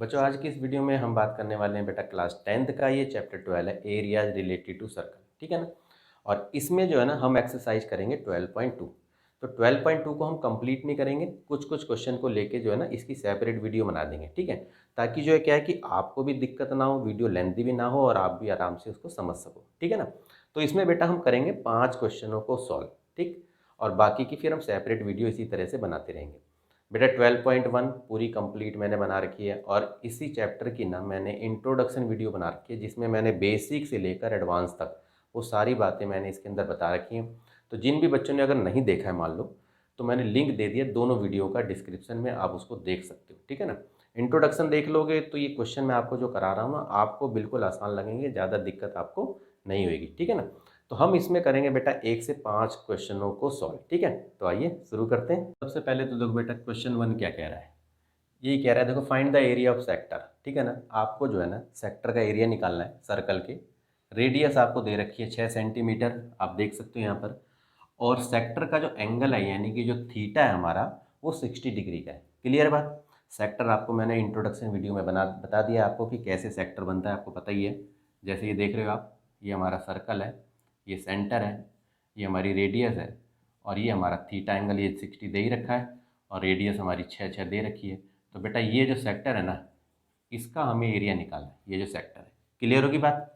बच्चों आज की इस वीडियो में हम बात करने वाले हैं बेटा क्लास 10th का ये चैप्टर 12 है एरियाज रिलेटेड टू सर्कल। ठीक है ना। और इसमें जो है ना हम एक्सरसाइज करेंगे 12.2। तो 12.2 को हम कंप्लीट नहीं करेंगे, कुछ कुछ क्वेश्चन को लेके जो है ना इसकी सेपरेट वीडियो बना देंगे। ठीक है, ताकि जो है क्या है कि आपको भी दिक्कत ना हो, वीडियो लेंथी भी ना हो और आप भी आराम से उसको समझ सको। ठीक है ना। तो इसमें बेटा हम करेंगे 5 क्वेश्चनों को सॉल्व। ठीक, और बाकी की फिर हम सेपरेट वीडियो इसी तरह से बनाते रहेंगे। बेटा 12.1 पूरी कंप्लीट मैंने बना रखी है और इसी चैप्टर की ना मैंने इंट्रोडक्शन वीडियो बना रखी है, जिसमें मैंने बेसिक से लेकर एडवांस तक वो सारी बातें मैंने इसके अंदर बता रखी हैं। तो जिन भी बच्चों ने अगर नहीं देखा है मान लो, तो मैंने लिंक दे दिया दोनों वीडियो का डिस्क्रिप्शन में, आप उसको देख सकते हो। ठीक है ना। इंट्रोडक्शन देख लोगे तो ये क्वेश्चन मैं आपको जो करा रहा हूँ ना आपको बिल्कुल आसान लगेंगे, ज़्यादा दिक्कत आपको नहीं होगी। ठीक है ना। तो हम इसमें करेंगे बेटा 1 से 5 क्वेश्चनों को सॉल्व। ठीक है, तो आइए शुरू करते हैं। सबसे पहले तो देखो बेटा क्वेश्चन 1 क्या कह रहा है। यही कह रहा है, देखो find the area of sector. ठीक है ना, आपको जो है ना सेक्टर का एरिया निकालना है सर्कल के। रेडियस आपको दे रखी है 6 सेंटीमीटर, आप देख सकते हो यहाँ पर। और सेक्टर का जो एंगल है यानी कि जो थीटा है हमारा वो 60 डिग्री का है। क्लियर बात। सेक्टर आपको मैंने इंट्रोडक्शन वीडियो में बता दिया आपको कि कैसे सेक्टर बनता है, आपको पता ही है। जैसे ये देख रहे हो आप, ये हमारा सर्कल है, ये सेंटर है, ये हमारी रेडियस है और ये हमारा थीटा एंगल ये 60 दे ही रखा है और रेडियस हमारी 6 दे रखी है। तो बेटा ये जो सेक्टर है ना इसका हमें एरिया निकालना है, ये जो सेक्टर है। क्लियर होगी बात।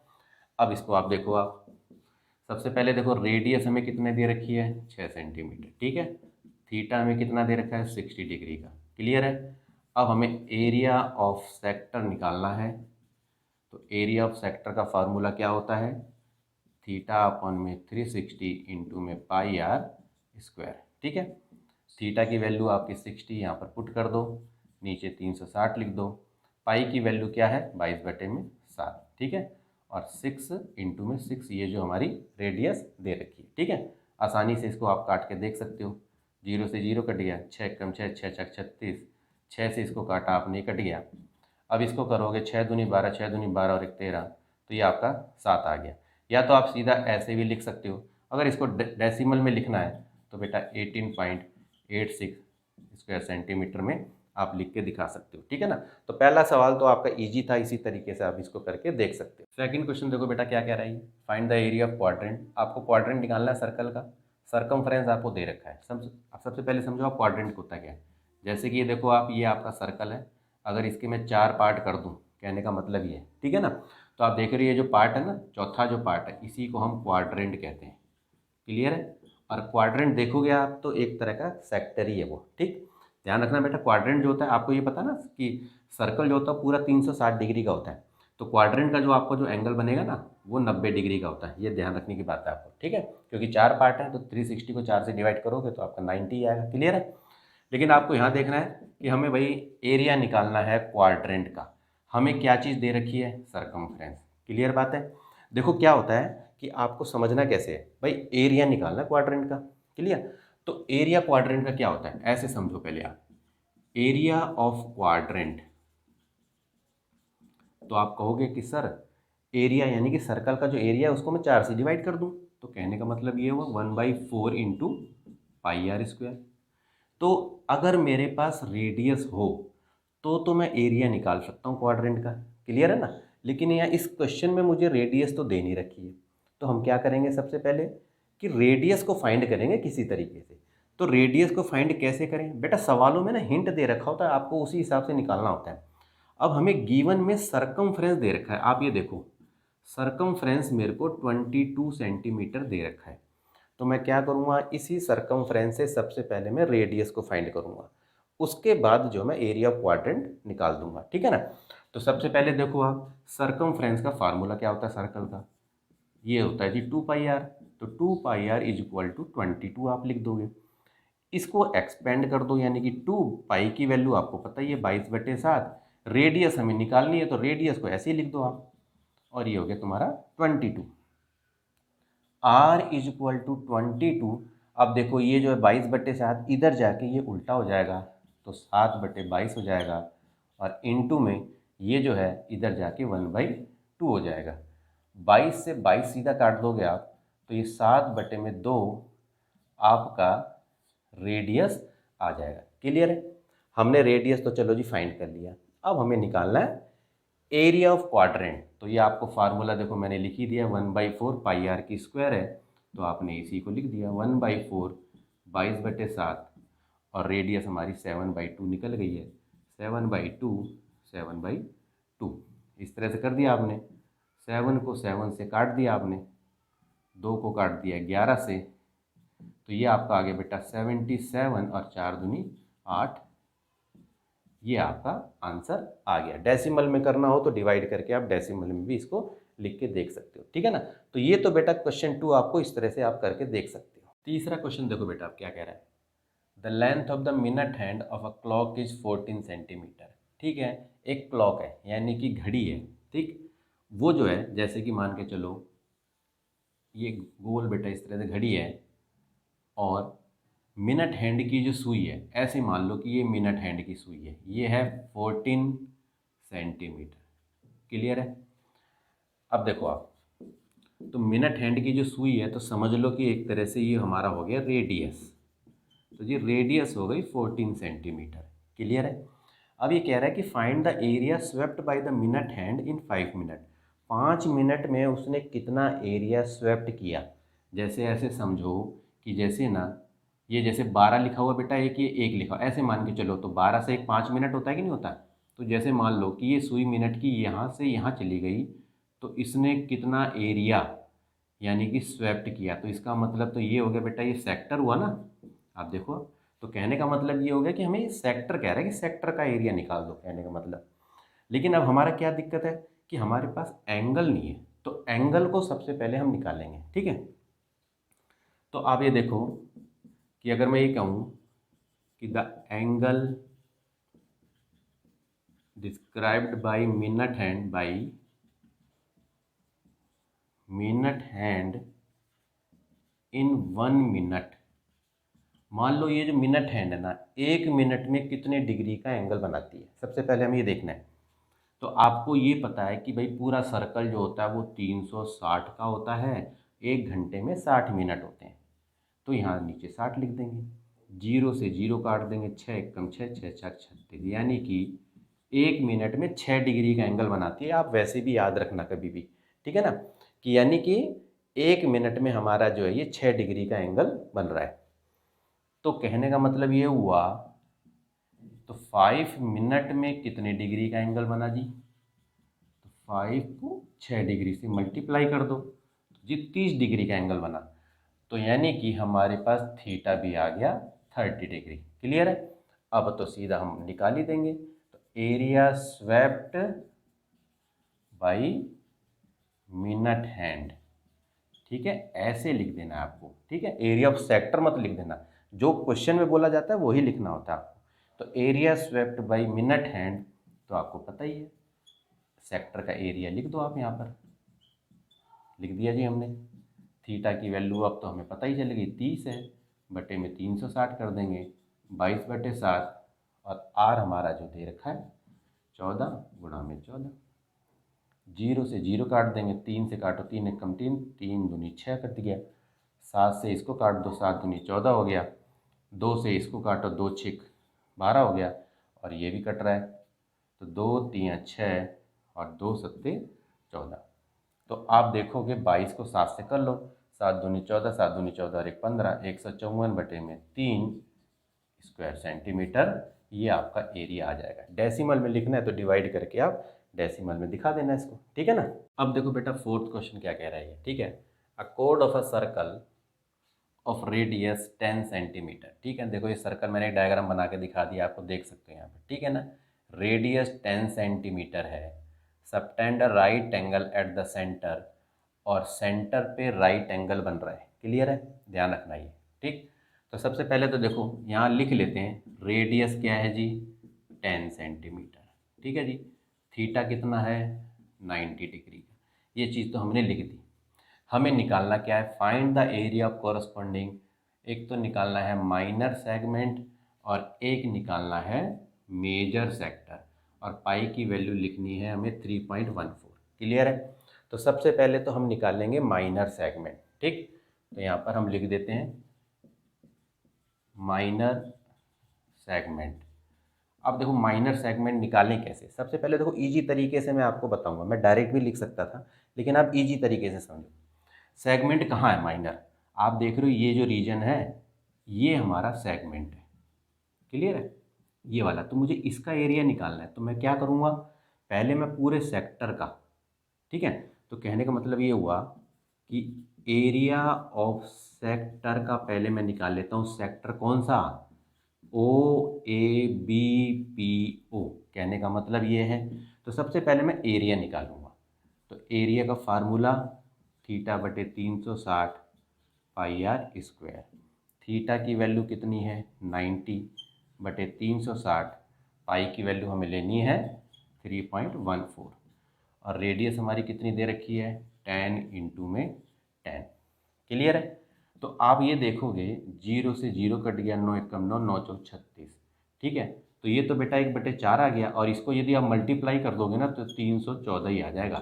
अब इसको आप देखो, आप सबसे पहले देखो रेडियस हमें कितने दे रखी है 6 सेंटीमीटर। ठीक है, थीटा हमें कितना दे रखा है 60 डिग्री का। क्लियर है। अब हमें एरिया ऑफ सेक्टर निकालना है। तो एरिया ऑफ सेक्टर का फार्मूला क्या होता है, थीटा अपॉन में 360 इंटू में पाई आर स्क्वायर। ठीक है, थीटा की वैल्यू आपकी 60 यहाँ पर पुट कर दो, नीचे 360 लिख दो। पाई की वैल्यू क्या है 22/7। ठीक है, और 6 इंटू में 6 ये जो हमारी रेडियस दे रखी है। ठीक है, आसानी से इसको आप काट के देख सकते हो। 0 से 0 कट गया, 6 कम 6 6 छक 36, 6 से इसको काटा आपने कट गया। अब इसको करोगे 6 दूनी 12, 6 दूनी 12 और 1 13, तो ये आपका 7 आ गया। या तो आप सीधा ऐसे भी लिख सकते हो, अगर इसको डेसिमल में लिखना है तो बेटा 18.86 स्क्वायर सेंटीमीटर में आप लिख के दिखा सकते हो। ठीक है ना। तो पहला सवाल तो आपका इजी था, इसी तरीके से आप इसको करके देख सकते हो। सेकंड क्वेश्चन देखो बेटा क्या कह रहा है, find the area of quadrant. आपको क्वाड्रेंट निकालना है सर्कल का, सरकमफ्रेंस आपको दे रखा है। सबसे पहले समझो आप क्वाड्रेंट होता क्या है। जैसे कि ये देखो आप, ये आपका सर्कल है, अगर इसके मैं 4 पार्ट कर दूं, कहने का मतलब ये है। ठीक है ना। तो आप देख रहे हो ये जो पार्ट है ना, चौथा जो पार्ट है, इसी को हम क्वाड्रेंट कहते हैं। क्लियर है। और क्वाड्रेंट देखोगे आप तो एक तरह का सेक्टर ही है वो। ठीक, ध्यान रखना बेटा, क्वाड्रेंट जो होता है आपको ये पता ना कि सर्कल जो होता है पूरा 360 डिग्री का होता है। तो क्वाड्रेंट का जो आपको जो एंगल बनेगा ना वो 90 डिग्री का होता है। ये ध्यान रखने की बात है आपको। ठीक है, क्योंकि 4 पार्ट है तो 360 को 4 से डिवाइड करोगे तो आपका 90 आएगा। क्लियर है। लेकिन आपको यहाँ देखना है कि हमें भाई एरिया निकालना है क्वाड्रेंट का। हमें क्या चीज़ दे रखी है, सरकमफ्रेंस। क्लियर बात है। देखो क्या होता है कि आपको समझना कैसे है भाई, एरिया निकालना क्वाड्रेंट का। क्लियर। तो एरिया क्वाड्रेंट का क्या होता है, ऐसे समझो पहले आप, एरिया ऑफ क्वाड्रेंट। तो आप कहोगे कि सर एरिया यानी कि सर्कल का जो एरिया है उसको मैं 4 से डिवाइड कर दूं, तो कहने का मतलब ये हुआ 1/4 इंटू पाई आर स्क्वायर। तो अगर मेरे पास रेडियस हो तो मैं एरिया निकाल सकता हूँ क्वाड्रेंट का। क्लियर है ना। लेकिन यहाँ इस क्वेश्चन में मुझे रेडियस तो दे नहीं रखी है, तो हम क्या करेंगे सबसे पहले कि रेडियस को फाइंड करेंगे किसी तरीके से। तो रेडियस को फाइंड कैसे करें बेटा, सवालों में ना हिंट दे रखा होता है, आपको उसी हिसाब से निकालना होता है। अब हमें गिवन में सरकमफ्रेंस दे रखा है, आप ये देखो सरकमफ्रेंस मेरे को 22 सेंटीमीटर दे रखा है। तो मैं क्या करूँगा, इसी सरकमफ्रेंस से सबसे पहले मैं रेडियस को फाइंड करूँगा, उसके बाद जो मैं एरिया ऑफ क्वाड्रेंट निकाल दूंगा। ठीक है ना। तो सबसे पहले देखो आप, सरकमफ्रेंस का फार्मूला क्या होता है सर्कल का, ये होता है जी 2πr। तो 2πr इज इक्वल टू 22 आप लिख दोगे। इसको एक्सपेंड कर दो, यानी कि 2 पाई की वैल्यू आपको पता ही है 22/7। रेडियस हमें निकालनी है तो रेडियस को ऐसे ही लिख दो आप, और ये हो गया तुम्हारा 22। r is equal to 22। अब देखो ये जो है 22/7 इधर जाके ये उल्टा हो जाएगा, तो 7/22 हो जाएगा, और इनटू में ये जो है इधर जाके 1/2 हो जाएगा। 22 से 22 सीधा काट दोगे आप तो ये 7/2 आपका रेडियस आ जाएगा। क्लियर है। हमने रेडियस तो चलो जी फाइंड कर लिया। अब हमें निकालना है एरिया ऑफ क्वाड्रेंट। तो ये आपको फार्मूला देखो मैंने लिख ही दिया, 1/4 पाई आर की स्क्वायर है, तो आपने इसी को लिख दिया 1/4 22/7, और रेडियस हमारी 7/2 निकल गई है, 7/2 7/2 इस तरह से कर दिया आपने। 7 को 7 से काट दिया आपने, 2 को काट दिया 11 से, तो ये आपका आ गया बेटा 77 और 4 दूनी 8, ये आपका आंसर आ गया। डेसिमल में करना हो तो डिवाइड करके आप डेसिमल में भी इसको लिख के देख सकते हो, ठीक है ना। तो ये तो बेटा क्वेश्चन 2 आपको इस तरह से आप करके देख सकते हो। तीसरा क्वेश्चन देखो बेटा आप क्या कह रहा है, the length of the minute hand of a clock is 14 centimetre. ठीक है, एक क्लॉक है यानी कि घड़ी है, ठीक, वो जो है जैसे कि मान के चलो ये गोल बेटा इस तरह से घड़ी है, और मिनट हैंड की जो सुई है, ऐसे मान लो कि ये मिनट हैंड की सुई है, ये है 14 सेंटीमीटर। क्लियर है। अब देखो आप, तो मिनट हैंड की जो सुई है तो समझ लो कि एक तरह से ये हमारा हो गया रेडियस, तो ये रेडियस हो गई 14 सेंटीमीटर। क्लियर है। अब ये कह रहा है कि find the area swept by the minute hand in 5 minute. 5 minute में उसने कितना एरिया स्वेप्ट किया। जैसे ऐसे समझो कि जैसे ना ये जैसे 12 लिखा हुआ बेटा, एक ये 1 लिखा, ऐसे मान के चलो, तो 12 से 1 5 मिनट होता है कि नहीं होता। तो जैसे मान लो कि ये सुई मिनट की यहाँ से यहाँ चली गई, तो इसने कितना एरिया यानी कि स्वेप्ट किया, तो इसका मतलब तो ये हो गया बेटा, ये सेक्टर हुआ ना। आप देखो, तो कहने का मतलब ये हो गया कि हमें ये सेक्टर कह रहा है कि सेक्टर का एरिया निकाल दो, कहने का मतलब। लेकिन अब हमारा क्या दिक्कत है कि हमारे पास एंगल नहीं है, तो एंगल को सबसे पहले हम निकालेंगे, ठीक है। तो आप ये देखो कि अगर मैं ये कहूँ कि the angle described by minute hand in 1 minute. मान लो ये जो मिनट हैंड है ना, 1 मिनट में कितने डिग्री का एंगल बनाती है, सबसे पहले हमें ये देखना है। तो आपको ये पता है कि भाई पूरा सर्कल जो होता है वो 360 का होता है, 1 घंटे में 60 मिनट होते हैं, तो यहाँ नीचे 60 लिख देंगे, 0 से 0 काट देंगे, 6 एकम 6, 6 छक 36, यानी कि 1 मिनट में 6 डिग्री का एंगल बनाती है। आप वैसे भी याद रखना कभी भी, ठीक है ना, कि यानी कि 1 मिनट में हमारा जो है ये 6 डिग्री का एंगल बन रहा है। तो कहने का मतलब ये हुआ, तो 5 मिनट में कितने डिग्री का एंगल बना जी, तो 5 को 6 डिग्री से मल्टीप्लाई कर दो, तो जी 30 डिग्री का एंगल बना। तो यानी कि हमारे पास थीटा भी आ गया 30 डिग्री। क्लियर है। अब तो सीधा हम निकाल ही देंगे, तो area swept by minute hand, ठीक है, ऐसे लिख देना है आपको, ठीक है। एरिया ऑफ सेक्टर मत लिख देना, जो क्वेश्चन में बोला जाता है वही लिखना होता है आपको। तो area swept by minute hand, तो आपको पता ही है, सेक्टर का एरिया लिख दो आप यहाँ पर, लिख दिया जी हमने। थीटा की वैल्यू अब तो हमें पता ही चलेगी, 30 है, बटे में 360 कर देंगे, 22/7, और आर हमारा जो दे रखा है 14 गुणा में 14, 0 से 0 काट देंगे, 3 से काटो 3 एकम 3, 3 दूनी 6 कट गया, 7 से इसको काट दो, 7 दूनी 14 हो गया, 2 से इसको काटो, 2 6 12 हो गया, और ये भी कट रहा है, तो 2 3 6 और 2 7 14। तो आप देखोगे 22 को 7 से कर लो, 7 दूनी 14, 7 दूनी 14 और 1 15, 154 बटे में 3 स्क्वायर सेंटीमीटर, ये आपका एरिया आ जाएगा। डेसिमल में लिखना है तो डिवाइड करके आप डेसिमल में दिखा देना इसको, ठीक है ना। अब देखो बेटा 4th क्वेश्चन क्या कह रहा है, ठीक है। A code of a circle of radius 10 centimetre, ठीक है। देखो ये सर्कल मैंने एक डायग्राम बना के दिखा दिया, आपको देख सकते हो यहाँ पे, ठीक है ना। रेडियस 10 सेंटीमीटर है, subtend a right angle at the centre, और सेंटर पे राइट एंगल बन रहा है। क्लियर है, ध्यान रखना ये, ठीक। तो सबसे पहले तो देखो यहाँ लिख लेते हैं, रेडियस क्या है जी 10 सेंटीमीटर, ठीक है जी। थीटा कितना है 90 डिग्री का, ये चीज़ तो हमने लिख दी। हमें निकालना क्या है, find the area of corresponding. एक तो निकालना है माइनर सेगमेंट, और एक निकालना है मेजर सेक्टर, और पाई की वैल्यू लिखनी है हमें 3.14। क्लियर है। तो सबसे पहले तो हम निकालेंगे माइनर सेगमेंट, ठीक। तो यहाँ पर हम लिख देते हैं माइनर सेगमेंट, अब देखो माइनर सेगमेंट निकालें कैसे। सबसे पहले देखो इजी तरीके से मैं आपको बताऊंगा, मैं डायरेक्ट भी लिख सकता था लेकिन आप इजी तरीके से समझो। सेगमेंट कहाँ है माइनर, आप देख रहे हो ये जो रीजन है ये हमारा सेगमेंट है, क्लियर है, ये वाला। तो मुझे इसका एरिया निकालना है, तो मैं क्या करूँगा, पहले मैं पूरे सेक्टर का, ठीक है, तो कहने का मतलब ये हुआ कि एरिया ऑफ सेक्टर का पहले मैं निकाल लेता हूँ। सेक्टर कौन सा, OABPO, कहने का मतलब ये है। तो सबसे पहले मैं एरिया निकालूंगा, तो एरिया का formula θ/360 pi r square. Theta की वैल्यू कितनी है 90/360, पाई की वैल्यू हमें लेनी है 3.14, और रेडियस हमारी कितनी दे रखी है 10 इंटू में 10, क्लियर है। तो आप ये देखोगे 0 से 0 कट गया, 9 एकम 9, 9 चौक 36, ठीक है। तो ये तो बेटा 1/4 आ गया, और इसको यदि आप मल्टीप्लाई कर दोगे ना तो 314 ही आ जाएगा।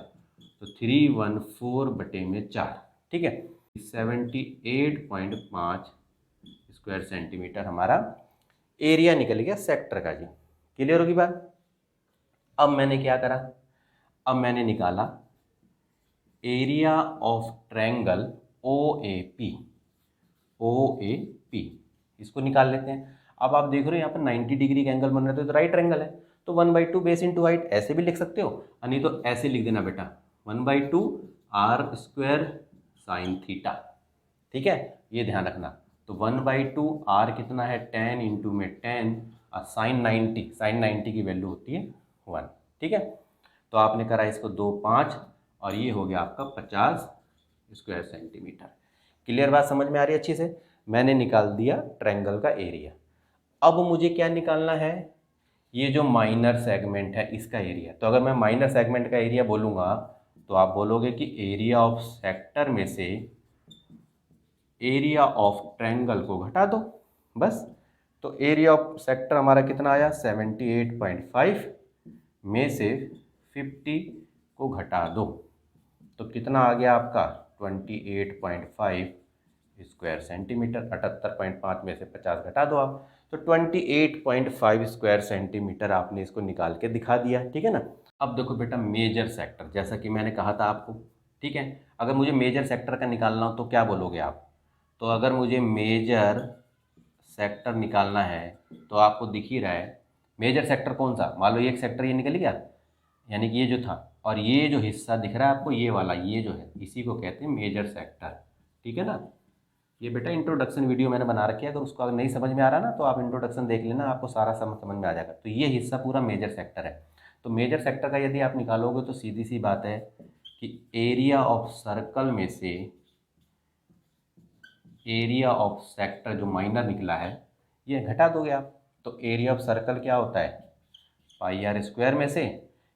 तो 314/4, ठीक है, 78.5 स्क्वायर सेंटीमीटर हमारा एरिया निकल गया सेक्टर का जी। क्लियर होगी बात। अब मैंने क्या करा, अब मैंने निकाला area of triangle OAP, OAP इसको निकाल लेते हैं। अब आप देख रहे हो यहाँ पर 90 डिग्री का एंगल बन रहा है, तो राइट एंगल है, तो 1/2 बेस इंटू हाइट ऐसे भी लिख सकते हो, और नहीं तो ऐसे लिख देना बेटा 1/2 आर स्क्वायर साइन थीटा, ठीक है, ये ध्यान रखना। तो 1/2 आर कितना है 10 इंटू में 10, और साइन 90 की वैल्यू होती है 1, ठीक है। तो आपने करा इसको 2 5, और ये हो गया आपका 50 स्क्वायर सेंटीमीटर। क्लियर बात समझ में आ रही है अच्छी से। मैंने निकाल दिया ट्रायंगल का एरिया। अब मुझे क्या निकालना है, ये जो माइनर सेगमेंट है इसका एरिया। तो अगर मैं माइनर सेगमेंट का एरिया बोलूँगा तो आप बोलोगे कि एरिया ऑफ सेक्टर में से एरिया ऑफ ट्रायंगल को घटा दो, बस। तो एरिया ऑफ सेक्टर हमारा कितना आया 78.5 में से 50 को घटा दो, तो कितना आ गया आपका 28.5 स्क्वायर सेंटीमीटर। 78.5 में से 50 घटा दो आप, तो 28.5 स्क्वायर सेंटीमीटर आपने इसको निकाल के दिखा दिया, ठीक है ना। अब देखो बेटा मेजर सेक्टर, जैसा कि मैंने कहा था आपको, ठीक है, अगर मुझे मेजर सेक्टर का निकालना हो तो क्या बोलोगे आप। तो अगर मुझे मेजर सेक्टर निकालना है तो आपको दिख ही रहा है मेजर सेक्टर कौन सा, मान लो एक सेक्टर ये निकल गया, यानी कि ये जो था, और ये जो हिस्सा दिख रहा है आपको ये वाला, ये जो है इसी को कहते हैं मेजर सेक्टर, ठीक है ना। ये बेटा इंट्रोडक्शन वीडियो मैंने बना रखी है, अगर उसको अगर नहीं समझ में आ रहा ना तो आप इंट्रोडक्शन देख लेना, आपको सारा समझ में आ जाएगा। तो ये हिस्सा पूरा मेजर सेक्टर है। तो मेजर सेक्टर का यदि आप निकालोगे तो सीधी सी बात है कि एरिया ऑफ सर्कल में से एरिया ऑफ सेक्टर जो माइनर निकला है ये घटा दोगे आप। तो एरिया ऑफ सर्कल क्या होता है पाई आर स्क्वायर में से,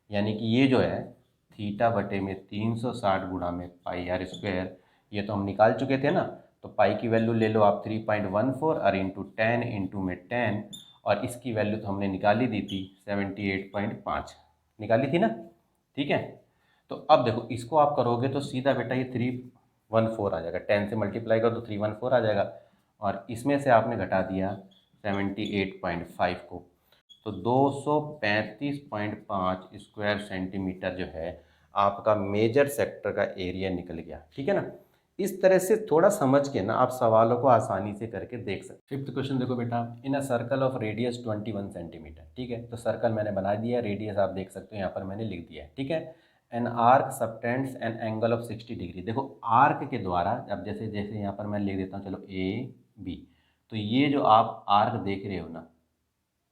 यानी कि ये जो है θ/360 गुणा में पाई आर स्क्वायर, ये तो हम निकाल चुके थे ना। तो पाई की वैल्यू ले लो आप 3.14 और इंटू 10 इंटू में 10, और इसकी वैल्यू तो हमने निकाली दी थी 78.5 निकाली थी ना, ठीक है। तो अब देखो इसको आप करोगे तो सीधा बेटा ये 314 आ जाएगा, 10 से मल्टीप्लाई कर दो 314 आ जाएगा, और इसमें से आपने घटा दिया 78.5 को, तो 235.5 स्क्वायर सेंटीमीटर जो है आपका मेजर सेक्टर का एरिया निकल गया, ठीक है ना। इस तरह से थोड़ा समझ के ना आप सवालों को आसानी से करके देख सकते। फिफ्थ क्वेश्चन देखो बेटा, in a circle of radius 21 centimetre, ठीक है। तो सर्कल मैंने बना दिया, रेडियस आप देख सकते हो यहाँ पर मैंने लिख दिया है, ठीक है। An arc subtends an angle of 60 degree. देखो आर्क के द्वारा, अब जैसे जैसे यहाँ पर मैं लिख देता हूँ, चलो AB, तो ये जो आप आर्क देख रहे हो ना,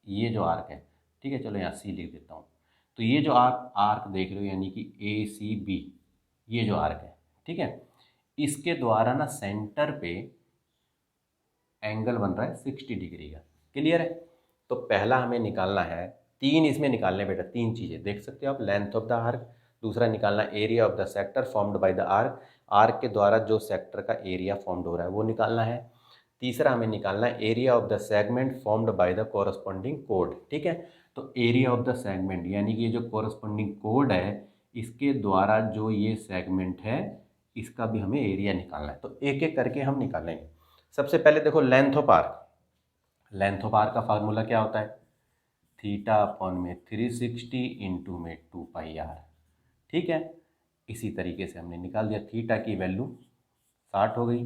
ये जो आर्क है, ठीक है, चलो यहाँ C लिख देता हूँ। तो ये जो आप आर्क देख रहे हो यानी कि ACB, ये जो आर्क है, ठीक है, इसके द्वारा ना सेंटर पे एंगल बन रहा है 60 डिग्री का, क्लियर है। तो पहला हमें निकालना है, तीन इसमें निकालने बेटा, तीन चीज़ें देख सकते हो आप, लेंथ ऑफ द आर्क, दूसरा निकालना area of the sector formed by the arc, arc के द्वारा जो सेक्टर का एरिया फॉर्म्ड हो रहा है वो निकालना है, तीसरा हमें निकालना है area of the segment formed by the corresponding code, ठीक है। तो एरिया ऑफ द सेगमेंट यानी कि ये जो कॉरस्पॉन्डिंग कोड है इसके द्वारा जो ये सेगमेंट है इसका भी हमें एरिया निकालना है। तो एक एक करके हम निकालेंगे। सबसे पहले देखो length of arc, length of arc का फार्मूला क्या होता है, थीटा अपॉन में 360 इंटू में 2πr। ठीक है, इसी तरीके से हमने निकाल दिया। थीटा की वैल्यू 60 हो गई,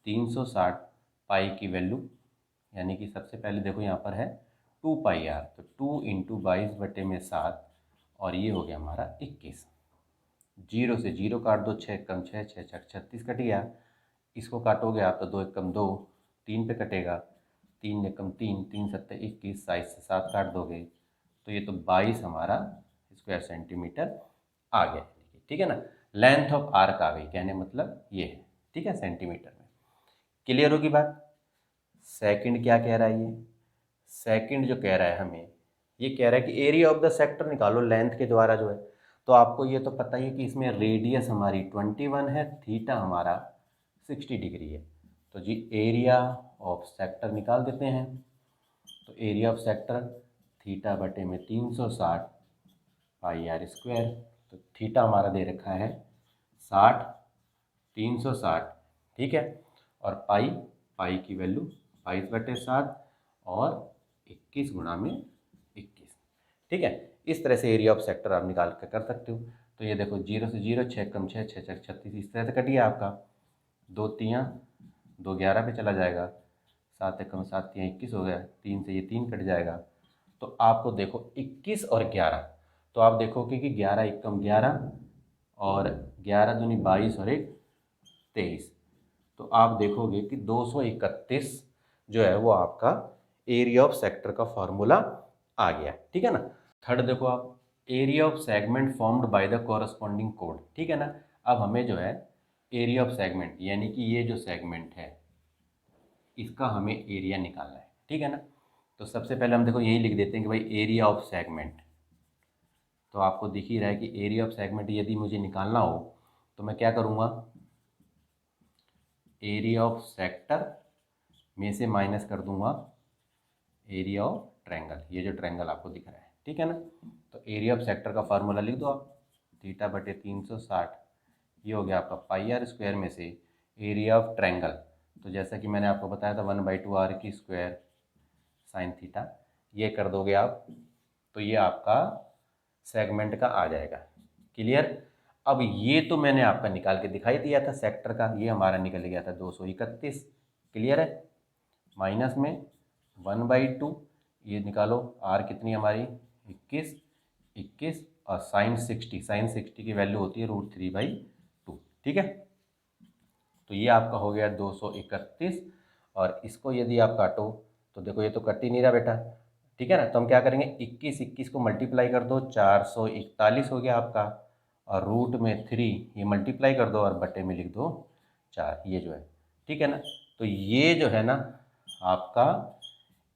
360 पाई की वैल्यू यानी कि सबसे पहले देखो यहाँ पर है 2πr, तो 2 इंटू 22/7 और ये हो गया हमारा 21। जीरो से जीरो काट दो, 6 कम 6, 6 छक 36 कट गया। इसको काटोगे आप तो 2 एकम 2, 3 पे कटेगा, 3 एकम 3, 3 सत्ते 21, 22 से 7 काट दोगे तो ये तो 22 हमारा स्क्वायर सेंटीमीटर आ गया। ठीक है ना, लेंथ ऑफ आर्क आ गई, कहने मतलब ये है। ठीक है, सेंटीमीटर में। क्लियर होगी बात। सेकंड क्या कह रहा है ये? सेकंड जो कह रहा है हमें, ये कह रहा है कि एरिया ऑफ द सेक्टर निकालो लेंथ के द्वारा जो है। तो आपको ये तो पता ही है कि इसमें रेडियस हमारी 21 है, थीटा हमारा 60 डिग्री है। तो जी एरिया ऑफ सेक्टर निकाल देते हैं। तो एरिया ऑफ सेक्टर थीटा बटे में 360 पाई आर स्क्वायर। तो थीटा हमारा दे रखा है 60, 360। ठीक है, और पाई की वैल्यू 22/7 और 21 गुणा में 21। ठीक है, इस तरह से एरिया ऑफ सेक्टर आप निकाल कर सकते हो। तो ये देखो, 0 से 0, 6 कम 6, 6 छक 36, इस तरह से कट गया आपका। 2 तियाँ 2 11 पे चला जाएगा, 7 एकम 7 तियाँ 21 हो गया, 3 से ये 3 कट जाएगा। तो आपको देखो 21 और 11, तो आप देखोगे कि 11 एकम 11 और 11 दूनी 22 और 1 23। तो आप देखोगे कि 231 जो है वो आपका एरिया ऑफ सेक्टर का फॉर्मूला आ गया। ठीक है ना। थर्ड देखो आप, area of segment formed by the corresponding code. ठीक है ना, अब हमें जो है एरिया ऑफ सेगमेंट यानी कि ये जो सेगमेंट है इसका हमें एरिया निकालना है। ठीक है ना, तो सबसे पहले हम देखो यही लिख देते हैं कि भाई एरिया ऑफ सेगमेंट। तो आपको दिख ही रहा है कि एरिया ऑफ सेगमेंट यदि मुझे निकालना हो तो मैं क्या करूँगा, एरिया ऑफ सेक्टर में से माइनस कर दूंगा एरिया ऑफ ट्रायंगल, ये जो ट्रायंगल आपको दिख रहा है। ठीक है ना, तो एरिया ऑफ सेक्टर का फार्मूला लिख दो आप, थीटा बटे 360, ये हो गया आपका पाई आर स्क्वायर में से एरिया ऑफ ट्रायंगल। तो जैसा कि मैंने आपको बताया था 1/2 आर की स्क्वायर साइन थीटा, ये कर दोगे आप तो ये आपका सेगमेंट का आ जाएगा। क्लियर। अब ये तो मैंने आपका निकाल के दिखाई दिया था सेक्टर का, ये हमारा निकल गया था 231। क्लियर है, माइनस में 1/2, ये निकालो आर कितनी हमारी 21, 21 और साइन 60, साइन 60 की वैल्यू होती है √3/2। ठीक है, तो ये आपका हो गया 231। और इसको यदि आप काटो तो देखो ये तो कट ही नहीं रहा बेटा। ठीक है ना, तो हम क्या करेंगे, 21 21 को मल्टीप्लाई कर दो, 441 हो गया आपका, और रूट में 3 ये मल्टीप्लाई कर दो और बटे में लिख दो 4, ये जो है। ठीक है ना, तो ये जो है ना आपका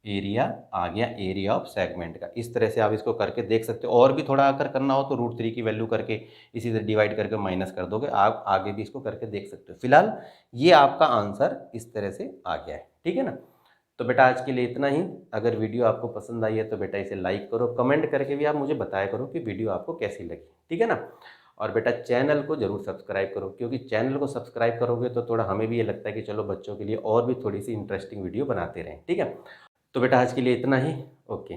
एरिया आ गया एरिया ऑफ सेगमेंट का। इस तरह से आप इसको करके देख सकते हो। और भी थोड़ा अगर करना हो तो √3 की वैल्यू करके इसी से डिवाइड करके माइनस कर दोगे, आप आगे भी इसको करके देख सकते हो। फिलहाल ये आपका आंसर इस तरह से आ गया है। ठीक है ना, तो बेटा आज के लिए इतना ही। अगर वीडियो आपको पसंद आई है तो बेटा इसे लाइक करो, कमेंट करके भी आप मुझे बताया करो कि वीडियो आपको कैसी लगी। ठीक है ना, और बेटा चैनल को जरूर सब्सक्राइब करो, क्योंकि चैनल को सब्सक्राइब करोगे तो थोड़ा हमें भी ये लगता है कि चलो बच्चों के लिए और भी थोड़ी सी इंटरेस्टिंग वीडियो बनाते रहें। ठीक है, तो बेटा आज के लिए इतना ही। ओके।